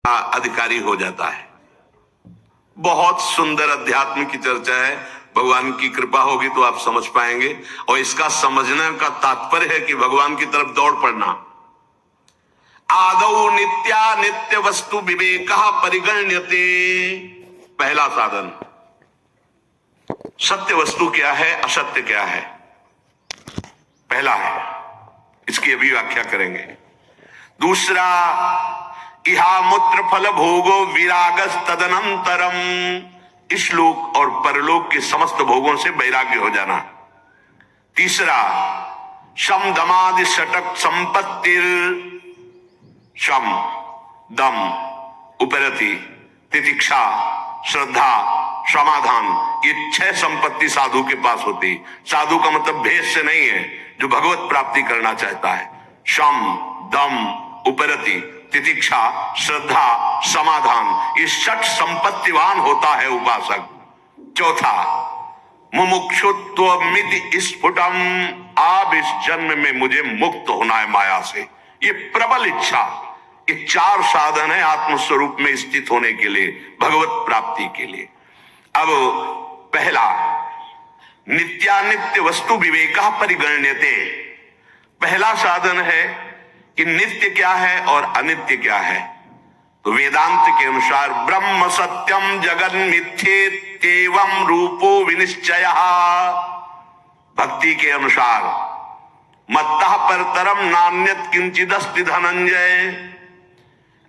अधिकारी हो जाता है। बहुत सुंदर अध्यात्म की चर्चा है, भगवान की कृपा होगी तो आप समझ पाएंगे। और इसका समझने का तात्पर्य है कि भगवान की तरफ दौड़ पड़ना। आदौ नित्या नित्य वस्तु विवेक परिगण्यते। पहला साधन, सत्य वस्तु क्या है, असत्य क्या है, पहला है, इसकी अभी व्याख्या करेंगे। दूसरा, इहा मूत्र फल भोगो विरागस तदनंतरम। इस लोक और परलोक के समस्त भोगों से वैराग्य हो जाना। तीसरा, शम दमादि षटक संपत्तिर। शम, दम, उपरति, तितिक्षा, श्रद्धा, समाधान, ये 6 संपत्ति साधु के पास होती। साधु का मतलब भेद से नहीं है, जो भगवत प्राप्ति करना चाहता है। शम, दम, उपरति, तितिक्षा, श्रद्धा, समाधान, ये 6 संपत्तिवान होता है उपासक। चौथा, मुमुक्षुत्वमिति स्फुटम। अब इस जन्म में मुझे मुक्त होना है माया से, ये प्रबल इच्छा। ये 4 साधन है आत्मस्वरूप में स्थित होने के लिए, भगवत प्राप्ति के लिए। अब पहला, नित्यानित्य वस्तु विवेका परिगण्यते। पहला साधन है कि नित्य क्या है और अनित्य क्या है। तो वेदांत के अनुसार ब्रह्म सत्यम जगन मिथ्येत्येवं रूपो विनिश्चयः। भक्ति के अनुसार मत्तः परतरम नान्यत किंचिदस्ति धनंजय।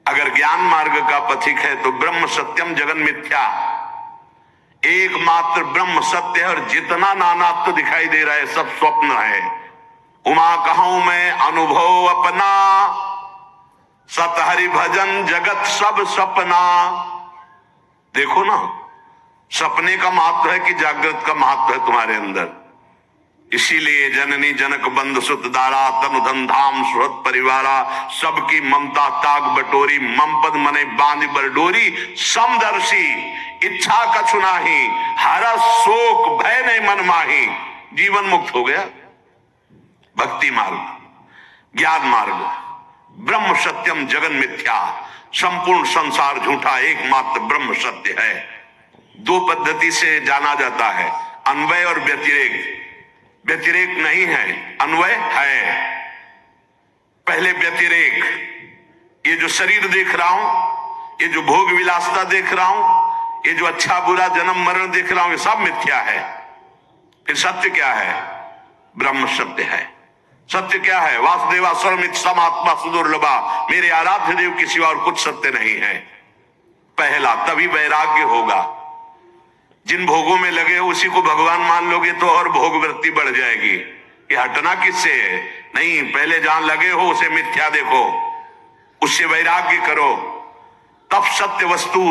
अगर ज्ञान मार्ग का पथिक है तो ब्रह्म सत्यम जगन मिथ्या, एकमात्र ब्रह्म सत्य है और जितना नानात्व दिखाई दे रहा है सब स्वप्न है। उमा कहूं मैं अनुभव अपना, सत हरि भजन जगत सब सपना। देखो ना, सपने का महत्व है कि जागृत का महत्व है तुम्हारे अंदर। इसीलिए जननी जनक बंध सुत दारा, तनु धन धाम सुहृद परिवारा, सबकी ममता ताग बटोरी, ममपद मने बांध बरडोरी, समदर्शी इच्छा कछु नाही, हरस शोक भय नहीं मन माही। जीवन मुक्त हो गया। भक्ति मार्ग, ज्ञान मार्ग, ब्रह्म सत्यम जगन मिथ्या, संपूर्ण संसार झूठा, एकमात्र ब्रह्म सत्य है। 2 पद्धति से जाना जाता है, अन्वय और व्यतिरेक। व्यतिरेक नहीं है, अन्वय है। पहले व्यतिरेक, ये जो शरीर देख रहा हूं, ये जो भोग विलासता देख रहा हूं, ये जो अच्छा बुरा जन्म मरण देख रहा हूं, ये सब मिथ्या है। फिर सत्य क्या है? ब्रह्म सत्य है। सत्य क्या है? वासुदेवा सर्वमित समात्मा सुदुर्लभा, मेरे आराध्य देव के सिवा और कुछ सत्य नहीं है। पहला, तभी वैराग्य होगा। जिन भोगों में लगे हो उसी को भगवान मान लोगे तो और भोग वृत्ति बढ़ जाएगी। ये हटना किससे है? नहीं, पहले जहां लगे हो उसे मिथ्या देखो, उससे वैराग्य करो, तब सत्य वस्तु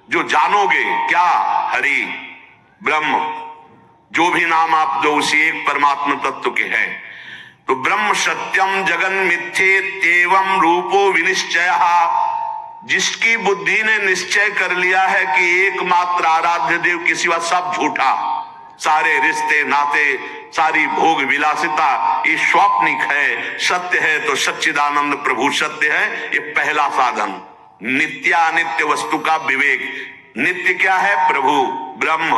जो जानोगे, क्या? हरि, ब्रह्म, जो भी नाम आप दो उसी एक परमात्मा तत्व के हैं। तो ब्रह्म सत्यम जगन मिथ्येत्येवं रूपो विनिश्चयः। जिसकी बुद्धि ने निश्चय कर लिया है कि एकमात्र आराध्य देव के सिवा सब झूठा, सारे रिश्ते नाते, सारी भोग विलासिता ये स्वप्निक है, सत्य है तो सच्चिदानंद प्रभु सत्य है। ये पहला साधन, नित्यानित्य वस्तु का विवेक। नित्य क्या है? प्रभु ब्रह्म।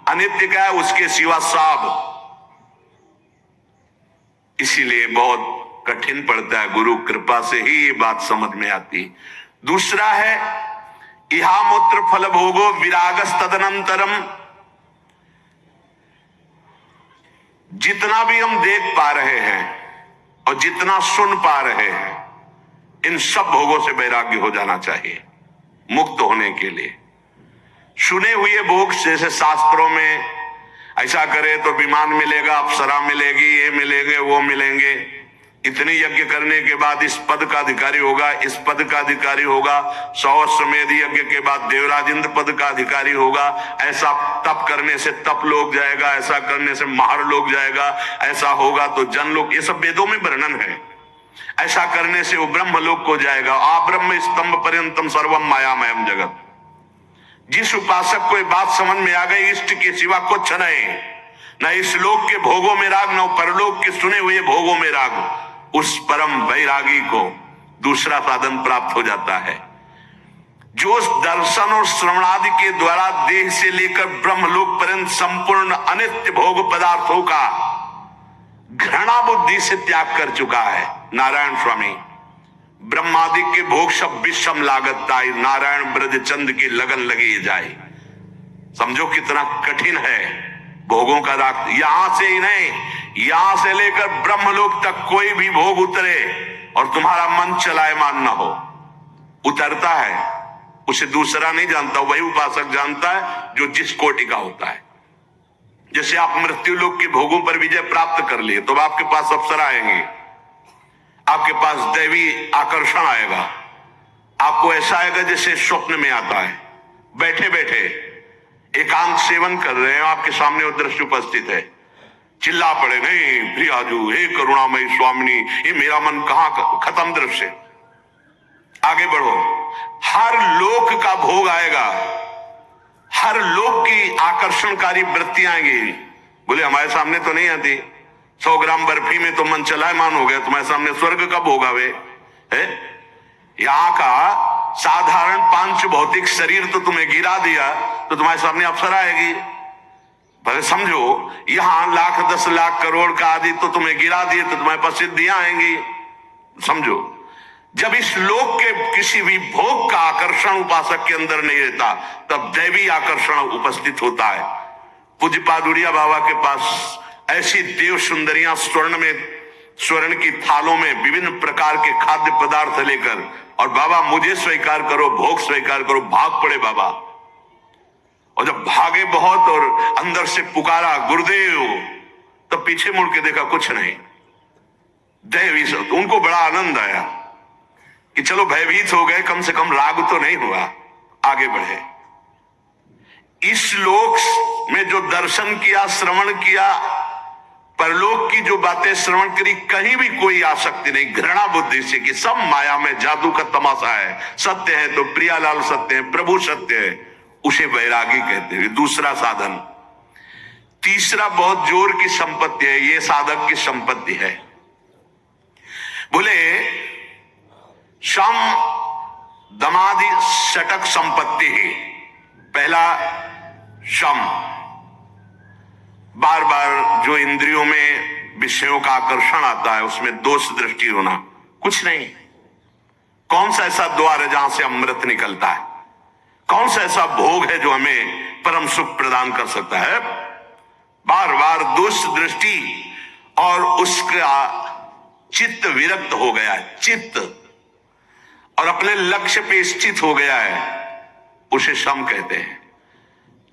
अनित्य क्या है? उसके सिवा सब। इसीलिए बहुत कठिन पड़ता है, गुरु कृपा से ही ये बात समझ में आती। दूसरा है, इहा मूत्र फल भोगो विरागस तदनंतरम। जितना भी हम देख पा रहे हैं और जितना सुन पा रहे हैं, इन सब भोगों से वैराग्य हो जाना चाहिए मुक्त होने के लिए। सुने हुए भोग, जैसे शास्त्रों में ऐसा करे तो विमान मिलेगा, अप्सरा मिलेगी, ये मिलेंगे, वो मिलेंगे, इतनी यज्ञ करने के बाद इस पद का अधिकारी होगा, इस पद का अधिकारी होगा, 100 अश्वमेध यज्ञ के बाद देवराज इंद्र पद का अधिकारी होगा, ऐसा तप करने से तप लोग जाएगा, ऐसा करने से महार लोग जाएगा, ऐसा होगा तो जन लोग, ये सब वेदों में वर्णन है। ऐसा करने से वो ब्रह्म लोक को जाएगा। आ ब्रह्म स्तंभ पर्यंतम सर्वम मायामयम जगत। जिस उपासक को ये बात समझ में आ गई, इष्ट के सिवा कुछ नहीं, न इस लोक के भोगों में राग, न परलोक के सुने हुए भोगों में राग, उस परम वैरागी को दूसरा साधन प्राप्त हो जाता है। दर्शन और श्रवणादि के द्वारा देह से लेकर ब्रह्मलोक पर्यंत संपूर्ण अनित्य भोग पदार्थों का घृणा बुद्धि से त्याग कर चुका है नारायण स्वामी। ब्रह्मादि के भोग सब विषम लागत ताई, नारायण ब्रज चंद की लगन लगी जाए। समझो कितना कठिन है भोगों का राग। यहां से ही नहीं, यहां से लेकर ब्रह्मलोक तक कोई भी भोग उतरे और तुम्हारा मन चलायमान न हो, उतरता है, उसे दूसरा नहीं जानता, वही उपासक जानता है जो जिस कोटि का होता है। जैसे आप मृत्यु लोक के भोगों पर विजय प्राप्त कर लिए तो आपके पास अवसर आएंगे, आपके पास दैवी आकर्षण आएगा, आपको ऐसा आएगा जैसे स्वप्न में आता है। बैठे बैठे एकांत सेवन कर रहे हैं, आपके सामने वो दृश्य उपस्थित है, चिल्ला पड़े, नहीं प्रियाजू, हे करुणामयी स्वामिनी, ये मेरा मन कहां खत्म दृश्य, आगे बढ़ो। हर लोक का भोग आएगा, हर लोक की आकर्षणकारी वृत्तियां आएंगी। बोले हमारे सामने तो नहीं आती, 100 ग्राम बर्फी में तो मन चलायमान हो गया, तुम्हारे सामने स्वर्ग का भोग आवे है? यहां का साधारण पांच भौतिक शरीर तो तुम्हें गिरा दिया तो तुम्हारे सामने अवसर आएगी। भले समझो यहां लाख 10 लाख करोड़ का आदि तो तुम्हें गिरा दिए तो तुम्हारे पास सिद्धियां आएंगी। समझो जब इस लोक के किसी भी भोग का आकर्षण उपासक के अंदर नहीं रहता तब दैवी आकर्षण उपस्थित होता है। पूज्य पादुरिया बाबा के पास ऐसी देव सुंदरियां स्वर्ण की थालों में विभिन्न प्रकार के खाद्य पदार्थ लेकर, और बाबा मुझे स्वीकार करो, भोग स्वीकार करो, भाग पड़े बाबा। और जब भागे बहुत और अंदर से पुकारा गुरुदेव, तब पीछे मुड़ के देखा कुछ नहीं, दैवी। उनको बड़ा आनंद आया कि चलो भयभीत हो गए, कम से कम राग तो नहीं हुआ, आगे बढ़े। इस लोक में जो दर्शन किया, श्रवण किया, परलोक की जो बातें श्रवण करी, कहीं भी कोई आसक्ति नहीं, घृणा बुद्धि से कि सब माया में जादू का तमाशा है, सत्य है तो प्रियालाल सत्य है, प्रभु सत्य है, उसे वैरागी कहते हैं। दूसरा साधन। तीसरा बहुत जोर की संपत्ति है, ये साधक की संपत्ति है। बोले शम दमादि षटक संपत्ति है। पहला शम, बार बार जो इंद्रियों में विषयों का आकर्षण आता है उसमें दोष दृष्टि होना, कुछ नहीं। कौन सा ऐसा द्वार है जहां से अमृत निकलता है? कौन सा ऐसा भोग है जो हमें परम सुख प्रदान कर सकता है? बार बार दोष दृष्टि और उसका चित्त विरक्त हो गया है, चित्त, और अपने लक्ष्य पे स्थित हो गया है, उसे शम कहते हैं।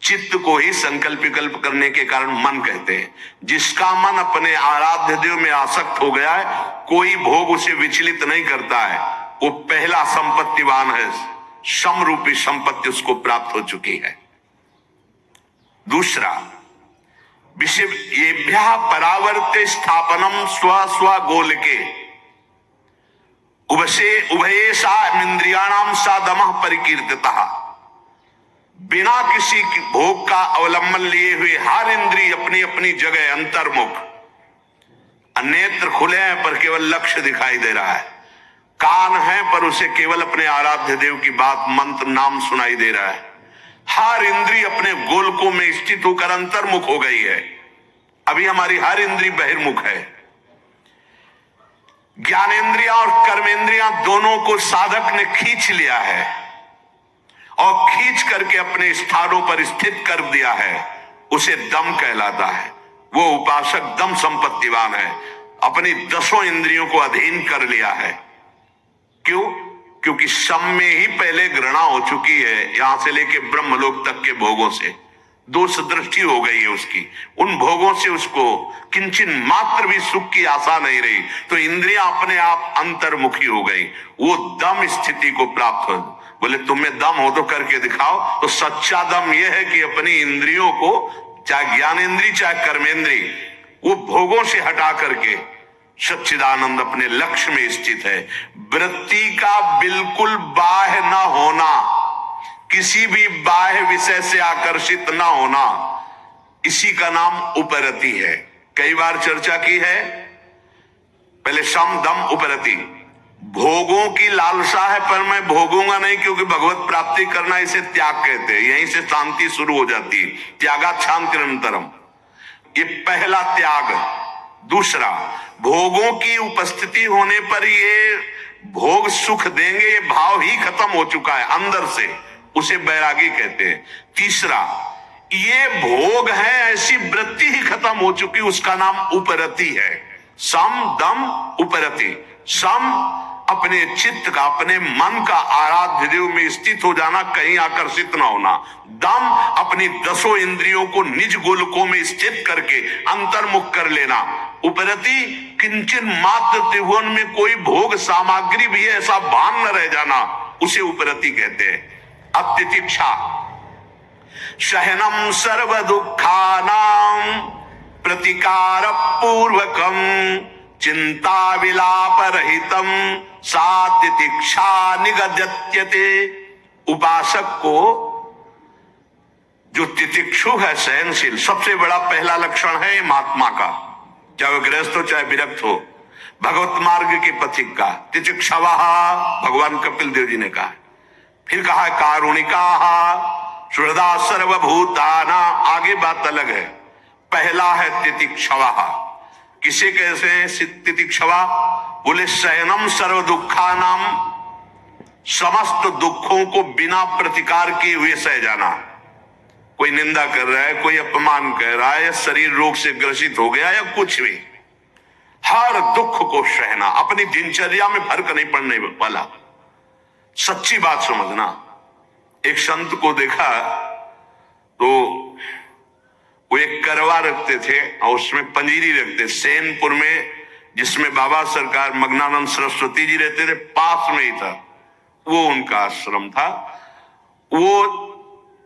चित्त को ही संकल्प विकल्प करने के कारण मन कहते हैं। जिसका मन अपने आराध्य देव में आसक्त हो गया है, कोई भोग उसे विचलित नहीं करता है, वो पहला संपत्तिवान है। शम रूपी संपत्ति उसको प्राप्त हो चुकी है। दूसरा, विषयेभ्यः परावर्ते स्थापनम स्व स्व गोलके उभयेषा इंद्रियाणाम सा दमः परिकीर्तितः। बिना किसी भोग का अवलंबन लिए हुए हर इंद्रिय अपनी अपनी जगह अंतर्मुख। नेत्र खुले हैं पर केवल लक्ष्य दिखाई दे रहा है, कान है पर उसे केवल अपने आराध्य देव की बात, मंत्र, नाम सुनाई दे रहा है। हर इंद्रिय अपने गोलकों में स्थित होकर अंतर्मुख हो गई है। अभी हमारी हर इंद्रिय बहिर्मुख है। ज्ञानेंद्रियां और कर्मेंद्रियां दोनों को साधक ने खींच लिया है और खींच करके अपने स्थानों पर स्थित कर दिया है, उसे दम कहलाता है। वो उपासक दम संपत्तिवान है, अपनी 10 इंद्रियों को अधीन कर लिया है। क्यों? क्योंकि शम में ही पहले घृणा हो चुकी है, यहां से लेके ब्रह्मलोक तक के भोगों से दोष दृष्टि हो गई है उसकी। उन भोगों से उसको किंचित मात्र भी सुख की आशा नहीं रही, तो इंद्रियां अपने आप अंतर्मुखी हो गई। वो दम स्थिति को प्राप्त हो। बोले तुम्हें दम हो तो करके दिखाओ। तो सच्चा दम यह है कि अपनी इंद्रियों को, चाहे ज्ञानेंद्री चाहे कर्मेंद्री, वो भोगों से हटा करके सच्चिदानंद अपने लक्ष्य में स्थित है। वृत्ति का बिल्कुल बाह्य न होना, किसी भी बाह्य विषय से आकर्षित न होना, इसी का नाम उपरति है। कई बार चर्चा की है। पहले शम दम उपरति। भोगों की लालसा है पर मैं भोगूंगा नहीं, क्योंकि भगवत प्राप्ति करना इसे त्याग कहते हैं। यहीं से शांति शुरू हो जाती है। त्यागा शांति निरंतरम, ये पहला त्याग। दूसरा, भोगों की उपस्थिति होने पर ये भोग सुख देंगे, ये भाव ही खत्म हो चुका है अंदर से, उसे बैरागी कहते हैं। तीसरा, ये भोग है ऐसी वृत्ति ही खत्म हो चुकी, उसका नाम उपरति है। सम दम उपरति। सम अपने चित्त का, अपने मन का आराध्य देव में स्थित हो जाना, कहीं आकर्षित ना होना। दम अपनी 10 इंद्रियों को निज गोलकों में स्थित करके अंतर्मुख कर लेना। उपरति, किंचन मात्र त्रिभुवन में कोई भोग सामग्री भी है ऐसा भान न रह जाना, उसे उपरति कहते हैं। अब तितिक्षा, सहनम सर्व दुखानां प्रतिकार पूर्वकम चिंता विलाप रहितम सा तितिक्षा निगद्यते। उपासक को जो तितिक्षु है, सहनशील, सबसे बड़ा पहला लक्षण है महात्मा का, चाहे गृहस्थ हो चाहे विरक्त हो, भगवत मार्ग के पथिक का। तितिक्षवः भगवान कपिल देव जी ने कहा। फिर कहा कारुणिका सुहृदा सर्वभूताना, आगे बात अलग है। पहला है तितिक्षवः। किसे कैसे हैं तितिक्षवा? बोले सहनम सर्व दुखानाम, समस्त दुखों को बिना प्रतिकार किए हुए सह जाना। कोई निंदा कर रहा है, कोई अपमान कर रहा है, या शरीर रोग से ग्रसित हो गया या कुछ भी, हर दुख को सहना, अपनी दिनचर्या में फर्क नहीं पड़ने वाला। सच्ची बात समझना। एक संत को देखा तो वो एक करवा रखते थे और उसमें पंजीरी रखते। सेनपुर में, जिसमें बाबा सरकार मग्नानंद सरस्वती जी रहते थे, पास में ही था, वो उनका आश्रम था। वो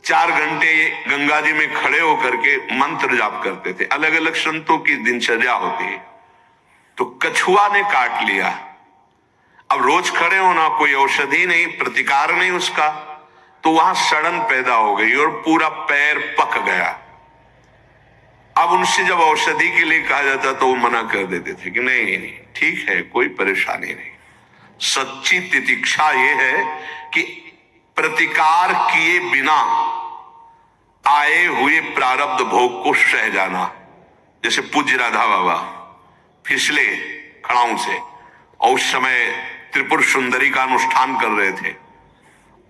4 घंटे गंगा जी में खड़े होकर के मंत्र जाप करते थे। अलग अलग संतों की दिनचर्या होती है। तो कछुआ ने काट लिया। अब रोज खड़े होना, कोई औषधि नहीं, प्रतिकार नहीं उसका, तो वहां सड़न पैदा हो गई और पूरा पैर पक गया। अब उनसे जब औषधि के लिए कहा जाता तो वो मना कर देते थे कि नहीं नहीं ठीक है, कोई परेशानी नहीं। सच्ची तितिक्षा ये है कि प्रतिकार किए बिना आए हुए प्रारब्ध भोग को सह जाना। जैसे पूज्य राधा बाबा फिसले खड़ाऊ से और उस समय त्रिपुर सुंदरी का अनुष्ठान कर रहे थे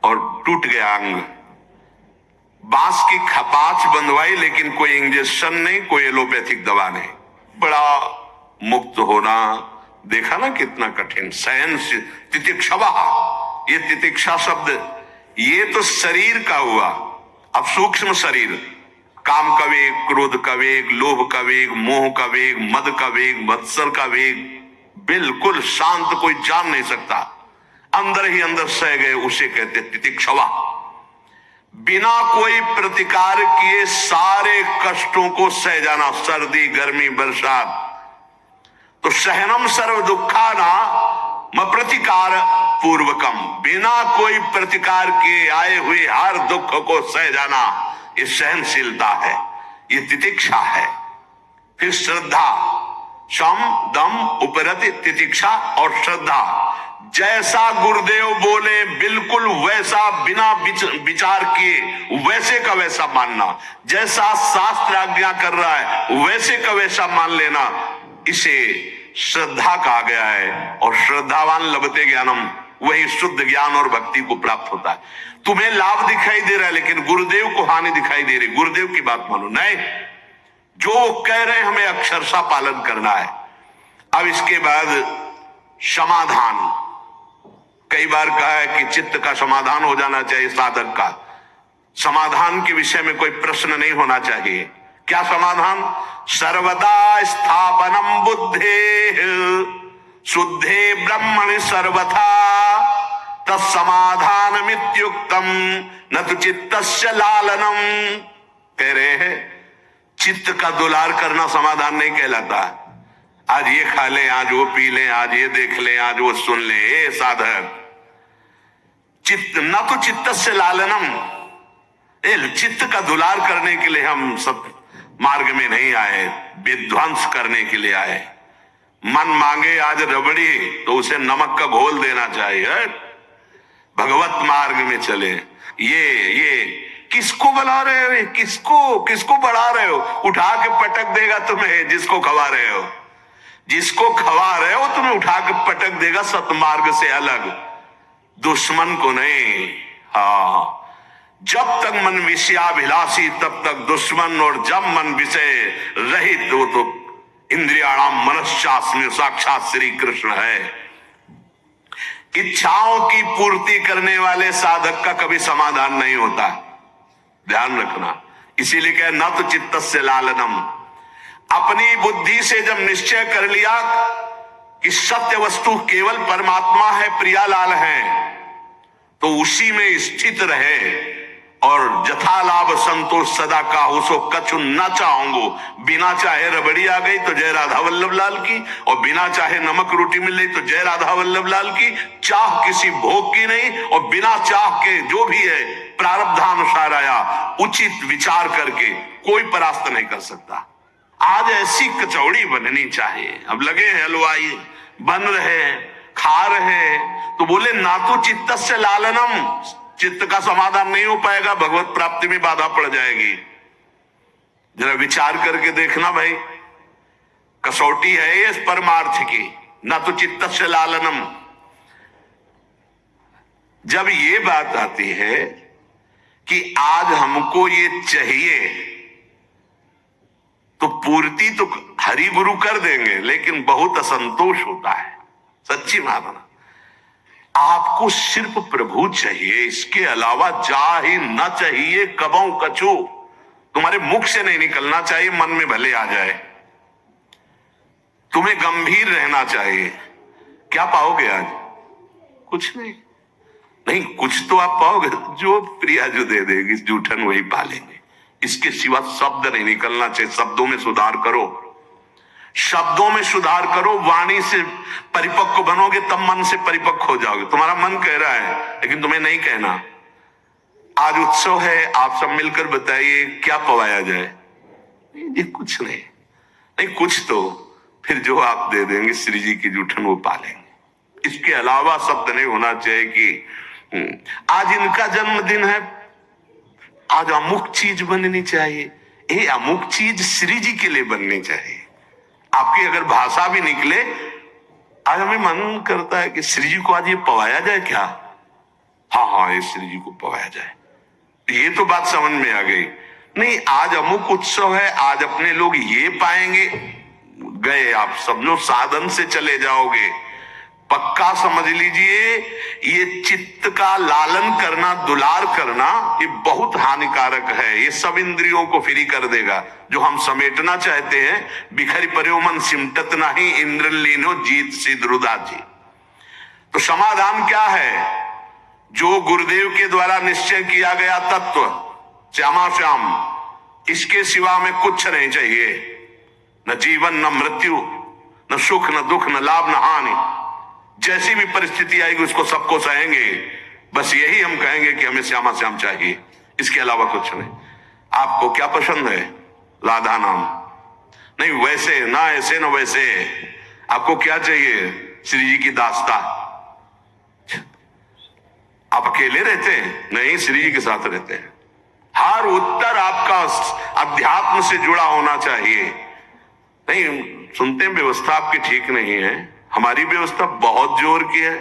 और टूट गया अंग। बांस की खपाच बंधवाई, लेकिन कोई इंजेक्शन नहीं, कोई एलोपैथिक दवा नहीं। बड़ा मुक्त होना देखा ना कितना कठिन। सहन तितिक्षवा, ये तितिक्षा शब्द ये तो शरीर का हुआ। अब सूक्ष्म शरीर, काम का वेग, क्रोध का वेग, लोभ का वेग, मोह का वेग, मद का वेग, मत्सर का वेग, बिल्कुल शांत, कोई जान नहीं सकता, अंदर ही अंदर सह गए, उसे कहते तितिक्षवा। बिना कोई प्रतिकार किए सारे कष्टों को सह जाना, सर्दी गर्मी बरसात। तो सहनम सर्व दुखाना म प्रतिकार पूर्वकम, बिना कोई प्रतिकार किए आए हुए हर दुख को सह जाना, ये सहनशीलता है, ये तितिक्षा है। फिर श्रद्धा, सम दम उपरति, तितिक्षा और श्रद्धा। जैसा गुरुदेव बोले बिल्कुल वैसा, बिना विचार किए वैसे का वैसा मानना। जैसा शास्त्र आज्ञा कर रहा है वैसे का वैसा मान लेना, इसे श्रद्धा कहा गया है। और श्रद्धावान लभते ज्ञानम, वही शुद्ध ज्ञान और भक्ति को प्राप्त होता है। तुम्हें लाभ दिखाई दे रहा है लेकिन गुरुदेव को हानि दिखाई दे रही, गुरुदेव की बात मानो। नहीं, जो कह रहे हैं हमें अक्षरशः पालन करना है। अब इसके बाद समाधान, कई बार कहा है कि चित्त का समाधान हो जाना चाहिए साधक का। समाधान के विषय में कोई प्रश्न नहीं होना चाहिए। क्या समाधान? सर्वदा स्थापनम बुद्धे शुद्धे ब्रह्मणि सर्वथा तत्समाधानमित्युक्तम न तो चित्तस्य लालनम। कह रहे हैं चित्त का दुलार करना समाधान नहीं कहलाता। आज ये खा ले, आज वो पी ले, आज ये देख ले, आज वो सुन ले, ए साधक, चित्त न तो चित्त से लालनम, चित्त का दुलार करने के लिए हम सब मार्ग में नहीं आए, विध्वंस करने के लिए आए। मन मांगे आज रबड़ी तो उसे नमक का घोल देना चाहिए। भगवत मार्ग में चले। ये किसको बुला रहे हो? किसको बढ़ा रहे हो? उठा के पटक देगा तुम्हें जिसको खवा रहे हो। जिसको खवा रहे हो तुम्हें उठा के पटक देगा सतमार्ग से अलग, दुश्मन को नहीं। हाँ, जब तक मन विषयाभिलाषी तब तक दुश्मन, और जब मन विषय रहित हो तो इंद्रियाणाम मनश्चास्मि साक्षात श्री कृष्ण है। इच्छाओं की पूर्ति करने वाले साधक का कभी समाधान नहीं होता, ध्यान रखना। इसीलिए कहे न तो चित्तस्य लालनम। अपनी बुद्धि से जब निश्चय कर लिया कि सत्य वस्तु केवल परमात्मा है, प्रियालाल है, तो उसी में स्थित रहे और जथा लाभ संतोष सदा काहू सो कछु न चाहूंगो। बिना चाहे रबड़ी आ गई तो जय राधा वल्लभ लाल की, और बिना चाहे नमक रोटी मिल गई तो जय राधा वल्लभ लाल की। चाह किसी भोग की नहीं, और बिना चाह के जो भी है प्रारब्धानुसार आया, उचित विचार करके कोई परास्त नहीं कर सकता। आज ऐसी कचौड़ी बननी चाहिए। अब लगे हैं हलवाई, बन रहे हैं, खा रहे हैं, तो बोले ना तो चित्तस्य लालनम, चित्त का समाधान नहीं हो पाएगा, भगवत प्राप्ति में बाधा पड़ जाएगी। जरा विचार करके देखना भाई, कसौटी है ये परमार्थ की, ना तो चित्तस्य लालनम। जब ये बात आती है कि आज हमको ये चाहिए, तो पूर्ति तो हरि गुरु कर देंगे, लेकिन बहुत असंतोष होता है, सच्ची मानना। आपको सिर्फ प्रभु चाहिए, इसके अलावा जा ही न चाहिए कबहू कछु। तुम्हारे मुख से नहीं निकलना चाहिए, मन में भले आ जाए। तुम्हें गंभीर रहना चाहिए। क्या पाओगे आज? कुछ नहीं, नहीं कुछ तो आप पाओगे, जो प्रिया जो दे देगी जूठन वही पालेंगे। इसके सिवा शब्द नहीं निकलना चाहिए। शब्दों में सुधार करो, शब्दों में सुधार करो, वाणी से परिपक्व बनोगे तब मन से परिपक्व हो जाओगे। तुम्हारा मन कह रहा है लेकिन तुम्हें नहीं कहना। आज उत्सव है, आप सब मिलकर बताइए क्या पवाया जाए? ये कुछ नहीं, नहीं कुछ तो फिर जो आप दे देंगे श्री जी की जूठन वो पालेंगे। इसके अलावा शब्द नहीं होना चाहिए कि आज इनका जन्मदिन है, आज अमुक चीज बननी चाहिए। ये अमुक चीज श्री जी के लिए बननी चाहिए। आपकी अगर भाषा भी निकले, आज हमें मन करता है कि श्री जी को आज ये पवाया जाए क्या? हाँ, ये श्री जी को पवाया जाए। ये तो बात समझ में आ गई। नहीं, आज अमुक उत्सव है, आज अपने लोग ये पाएंगे। गए आप सब लोग साधन से चले जाओगे। पक्का समझ लीजिए, ये चित्त का लालन करना, दुलार करना, ये बहुत हानिकारक है। ये सब इंद्रियों को फ्री कर देगा। जो हम समेटना चाहते हैं, बिखरी पर्यो मन सिमटत नहीं, इंद्र लीनो जीत सिद्रुदा जी। तो समाधान क्या है? जो गुरुदेव के द्वारा निश्चय किया गया तत्व श्यामा श्याम, इसके सिवा में कुछ नहीं चाहिए। न जीवन, न मृत्यु, न सुख, न दुख, न लाभ, न हानि। जैसी भी परिस्थिति आएगी उसको सबको सहेंगे। बस यही हम कहेंगे कि हमें श्यामा श्याम चाहिए, इसके अलावा कुछ नहीं। आपको क्या पसंद है? राधा नाम नहीं, वैसे ना ऐसे ना वैसे। आपको क्या चाहिए? श्री जी की दास्ता। आप अकेले रहते हैं? नहीं, श्री जी के साथ रहते हैं। हर उत्तर आपका अध्यात्म से जुड़ा होना चाहिए। नहीं सुनते हैं व्यवस्था आपकी ठीक नहीं है, हमारी व्यवस्था बहुत जोर की है।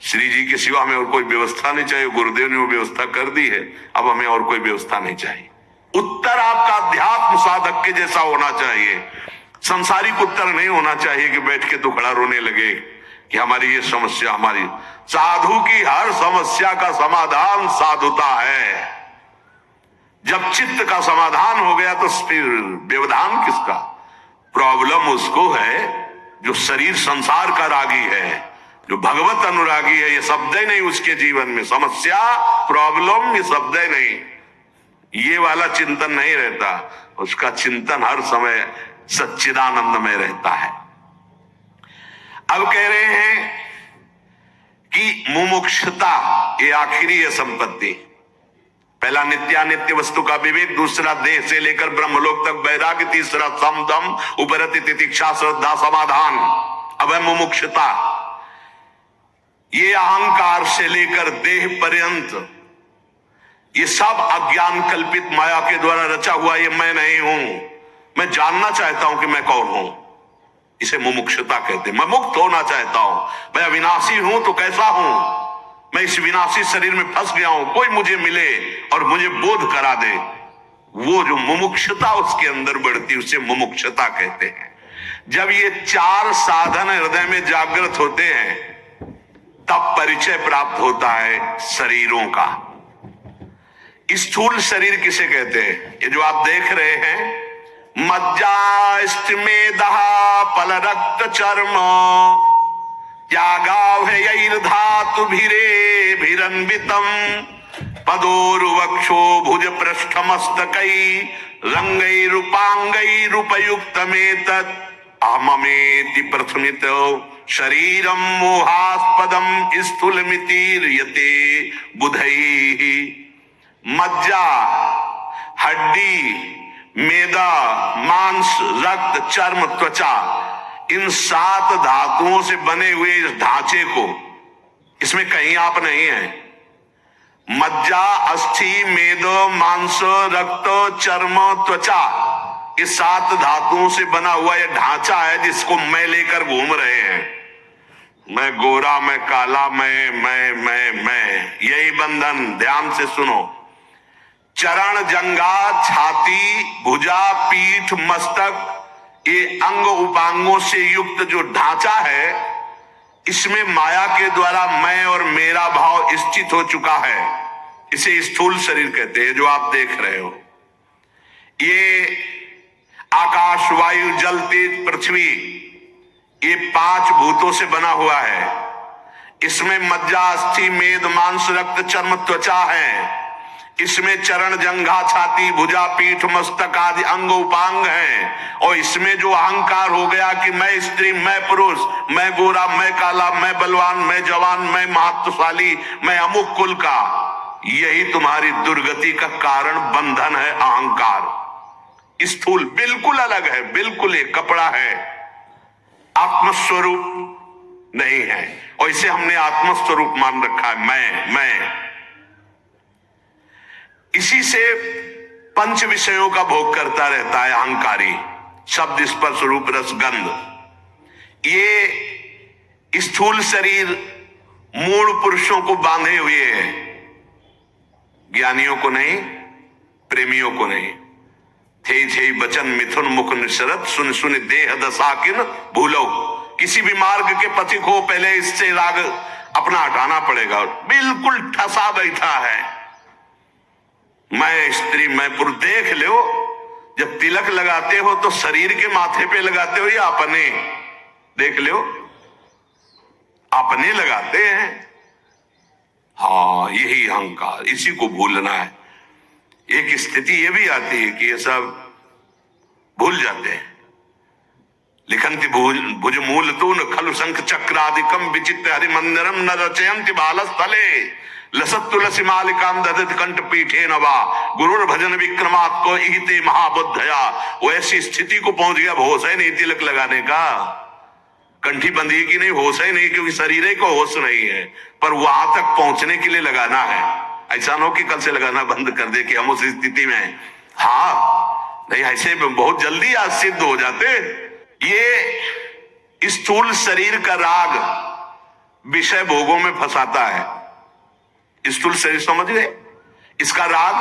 श्री जी के सिवा हमें और कोई व्यवस्था नहीं चाहिए। गुरुदेव ने वो व्यवस्था कर दी है, अब हमें और कोई व्यवस्था नहीं चाहिए। उत्तर आपका अध्यात्म साधक के जैसा होना चाहिए। संसारिक उत्तर नहीं होना चाहिए कि बैठ के दुखड़ा रोने लगे कि हमारी ये समस्या। हमारी साधु की हर समस्या का समाधान साधुता है। जब चित्त का समाधान हो गया तो फिर व्यवधान किसका? प्रॉब्लम उसको है जो शरीर संसार का रागी है, जो भगवत अनुरागी है। ये शब्द ही नहीं उसके जीवन में। समस्या, प्रॉब्लम, ये शब्द ही नहीं। ये वाला चिंतन नहीं रहता। उसका चिंतन हर समय सच्चिदानंद में रहता है। अब कह रहे हैं कि मुमुक्षुता ये आखिरी है संपत्ति। पहला नित्यानित्य वस्तु का विवेक, दूसरा देह से लेकर ब्रह्मलोक तक वैराग्य, तीसरा सम दम उपरति तितिक्षा श्रद्धा समाधान, अब है मुमुक्षुता। ये अहंकार से लेकर देह पर्यंत ये सब अज्ञान कल्पित माया के द्वारा रचा हुआ, ये मैं नहीं हूं, मैं जानना चाहता हूं कि मैं कौन हूं, इसे मुमुक्षुता कहते हैं। मैं मुक्त होना चाहता हूं, मैं अविनाशी हूं तो कैसा हूं, मैं इस विनाशी शरीर में फंस गया हूं, कोई मुझे मिले और मुझे बोध करा दे। वो जो मुमुक्षुता उसके अंदर बढ़ती, उसे मुमुक्षुता कहते हैं। जब ये चार साधन हृदय में जागृत होते हैं तब परिचय प्राप्त होता है शरीरों का। स्थूल शरीर किसे कहते हैं? ये जो आप देख रहे हैं, मज्जा स्थिमेदः पल रक्त चर्म त्यागावैर्धातु भिरे भिरन्वितम पदोर्वक्षो भुज पृष्ठमस्तकै रंगैरुपांगैरुपयुक्तमेतत् अहममेति प्रथमितो शरीरम मोहास्पदम स्थूलमितिर्यते बुधैः। मज्जा, हड्डी, मेदा, मांस, रक्त, चर्म, त्वचा, इन 7 धातुओं से बने हुए इस ढांचे को, इसमें कहीं आप नहीं है। मज्जा, अस्थि, मेदो, मांस, रक्त, चर्म, त्वचा, इस 7 धातुओं से बना हुआ यह ढांचा है जिसको मैं लेकर घूम रहे हैं। मैं गोरा, मैं काला, मैं, यही बंधन। ध्यान से सुनो। चरण, जंघा, छाती, भुजा, पीठ, मस्तक, ये अंग उपांगों से युक्त जो ढांचा है, इसमें माया के द्वारा मैं और मेरा भाव स्थित हो चुका है। इसे स्थूल शरीर कहते हैं, जो आप देख रहे हो। ये आकाश, वायु, जल, तेज, पृथ्वी, ये 5 भूतों से बना हुआ है। इसमें मज्जा, अस्थि, मेद, मांस, रक्त, चर्म, त्वचा है। इसमें चरण, जंघा, छाती, भुजा, पीठ, मस्तक आदि अंग उपांग हैं। और इसमें जो अहंकार हो गया कि मैं स्त्री, मैं पुरुष, मैं गोरा, मैं काला, मैं बलवान, मैं जवान, मैं महत्वशाली, मैं अमुक कुल का, यही तुम्हारी दुर्गति का कारण बंधन है, अहंकार। स्थूल बिल्कुल अलग है, बिल्कुल एक कपड़ा है, आत्मस्वरूप नहीं है। और इसे हमने आत्मस्वरूप मान रखा है, मैं। इसी से 5 विषयों का भोग करता रहता है अहंकारी, शब्द, स्पर्श, रूप, रस, गंध। ये स्थूल शरीर मूल पुरुषों को बांधे हुए है, ज्ञानियों को नहीं, प्रेमियों को नहीं। थे बचन मिथुन मुख निसरत, सुन सुन देह दशाकिन भूलो। किसी भी मार्ग के पथिक हो, पहले इससे राग अपना हटाना पड़ेगा। बिल्कुल ठसा बैठा है, मैं स्त्री, मैं पुरुष। देख लो, जब तिलक लगाते हो तो शरीर के माथे पे लगाते हो या अपने? देख लो, अपने लगाते हैं। हाँ, यही अहंकार, इसी को भूलना है। एक स्थिति ये भी आती है कि ये सब भूल जाते हैं। लिखंति भुज मूल तून खलु शंख चक्रादिकम विचित्र हरिमंदिरम न रचयंति बालस्थले लसत तुलसी मालिकाम ददत कंठ पीठे नवा गुरुर भजन विक्रमात् को इहिते महाबुद्धया। वो ऐसी स्थिति को पहुंच गया, होश है नहीं तिलक लगाने का, कंठी बंधी की नहीं, होश है नहीं, क्योंकि शरीर को होश नहीं है। पर वहां तक पहुंचने के लिए लगाना है। ऐसा न हो कि कल से लगाना बंद कर दे कि हम उस स्थिति में। हाँ, नहीं, ऐसे में बहुत जल्दी आज सिद्ध हो जाते। ये स्थूल शरीर का राग विषय भोगों में फंसाता है। स्थूल शरीर समझ गए? इसका राग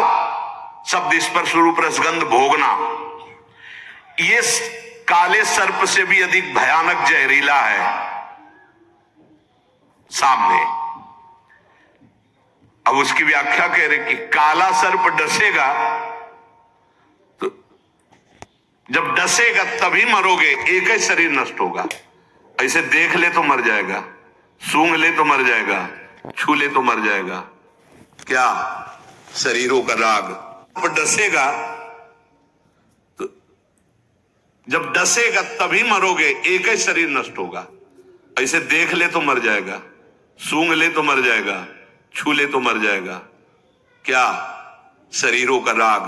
शब्द, स्पर्श, रूप, रसगंध भोगना, ये काले सर्प से भी अधिक भयानक जहरीला है। सामने अब उसकी व्याख्या कह रहे कि काला सर्प डसेगा तो जब डसेगा तभी मरोगे, एक ही शरीर नष्ट होगा। ऐसे देख ले तो मर जाएगा, सूंघ ले तो मर जाएगा, छू ले तो मर जाएगा। क्या? शरीरों का राग। डसेगा तो जब डसेगा तभी मरोगे, एक ही शरीर नष्ट होगा। ऐसे देख ले तो मर जाएगा, सूंघ ले तो मर जाएगा, छू ले तो मर जाएगा। क्या? शरीरों का राग।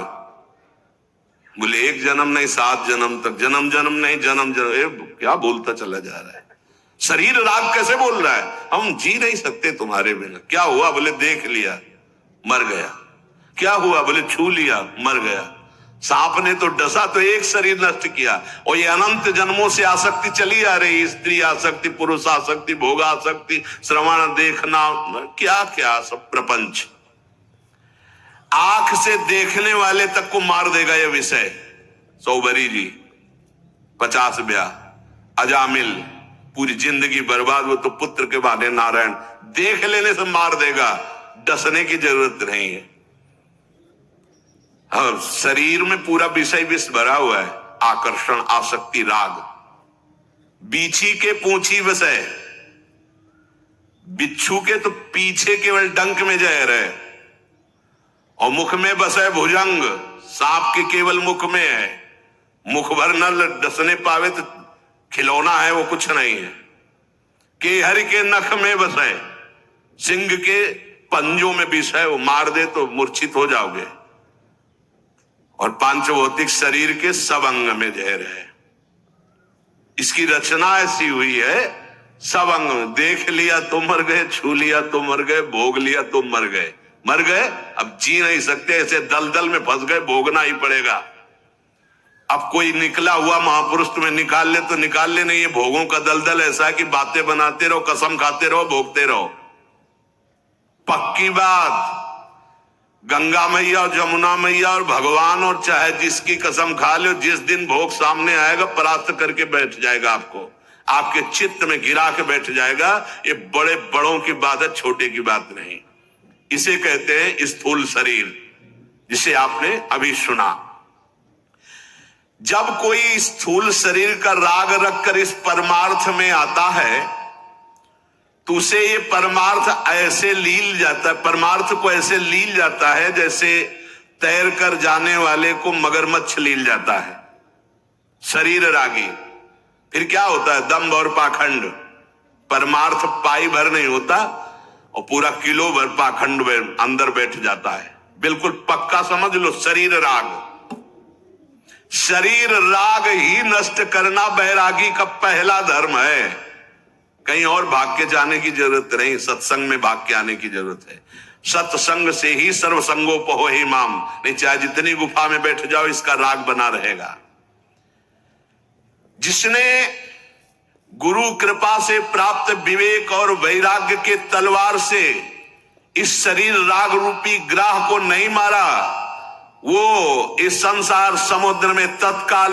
बोले एक जन्म नहीं 7 जन्म तक, जन्म जन्म नहीं जन्म जन्म, क्या बोलता चला जा रहा है। शरीर राग कैसे बोल रहा है, हम जी नहीं सकते तुम्हारे बिना। क्या हुआ, बोले देख लिया मर गया। क्या हुआ, बोले छू लिया मर गया। सांप ने तो डसा तो एक शरीर नष्ट किया, और ये अनंत जन्मों से आसक्ति चली आ रही, स्त्री आसक्ति, पुरुष आसक्ति, भोग आसक्ति, श्रवण देखना, क्या क्या सब प्रपंच। आंख से देखने वाले तक को मार देगा यह विषय। सौबरी जी 50 ब्याह, अजामिल पूरी जिंदगी बर्बाद, वो तो पुत्र के बहाने नारायण, देख लेने से मार देगा, डसने की जरूरत नहीं है। और शरीर में पूरा विषय विष भरा हुआ है, आकर्षण, आसक्ति, राग। बीछी के पूंछी विषय, बिच्छू के तो पीछे केवल डंक में जहर है, और मुख में बस है भुजंग, सांप के केवल मुख में है। मुख भर न डसने पावे तो खिलौना है, वो कुछ नहीं है। केहर के नख में बस है, सिंह के पंजों में विष है, वो मार दे तो मूर्छित हो जाओगे। और पांचभौतिक शरीर के सब अंग में जहर है। इसकी रचना ऐसी हुई है, सब अंग में देख लिया तो मर गए, छू लिया तो मर गए, भोग लिया तो मर गए। मर गए, अब जी नहीं सकते, ऐसे दलदल में फंस गए, भोगना ही पड़ेगा। अब कोई निकला हुआ महापुरुष तुम्हें निकाल ले तो निकाल ले, नहीं ये भोगों का दलदल ऐसा है कि बातें बनाते रहो, कसम खाते रहो, भोगते रहो। पक्की बात, गंगा मैया और जमुना मैया और भगवान और चाहे जिसकी कसम खा लो, जिस दिन भोग सामने आएगा परास्त करके बैठ जाएगा, आपको आपके चित्त में गिरा के बैठ जाएगा। ये बड़े बड़ों की बात है, छोटे की बात नहीं। इसे कहते हैं स्थूल शरीर, जिसे आपने अभी सुना। जब कोई स्थूल शरीर का राग रखकर इस परमार्थ में आता है तो उसे ये परमार्थ ऐसे लील जाता है, परमार्थ को ऐसे लील जाता है जैसे तैर कर जाने वाले को मगरमच्छ लील जाता है। शरीर रागी। फिर क्या होता है, दंभ और पाखंड। परमार्थ पाई भर नहीं होता और पूरा किलो भर पाखंड अंदर बैठ जाता है। बिल्कुल पक्का समझ लो, शरीर राग। शरीर राग ही नष्ट करना बैरागी का पहला धर्म है। कहीं और भाग के जाने की जरूरत नहीं, सत्संग में भाग के आने की जरूरत है। सत्संग से ही सर्वसंगोपहो ही माम, नहीं चाहे जितनी गुफा में बैठ जाओ, इसका राग बना रहेगा। जिसने गुरु कृपा से प्राप्त विवेक और वैराग्य के तलवार से इस शरीर राग रूपी ग्राह को नहीं मारा, वो इस संसार समुद्र में तत्काल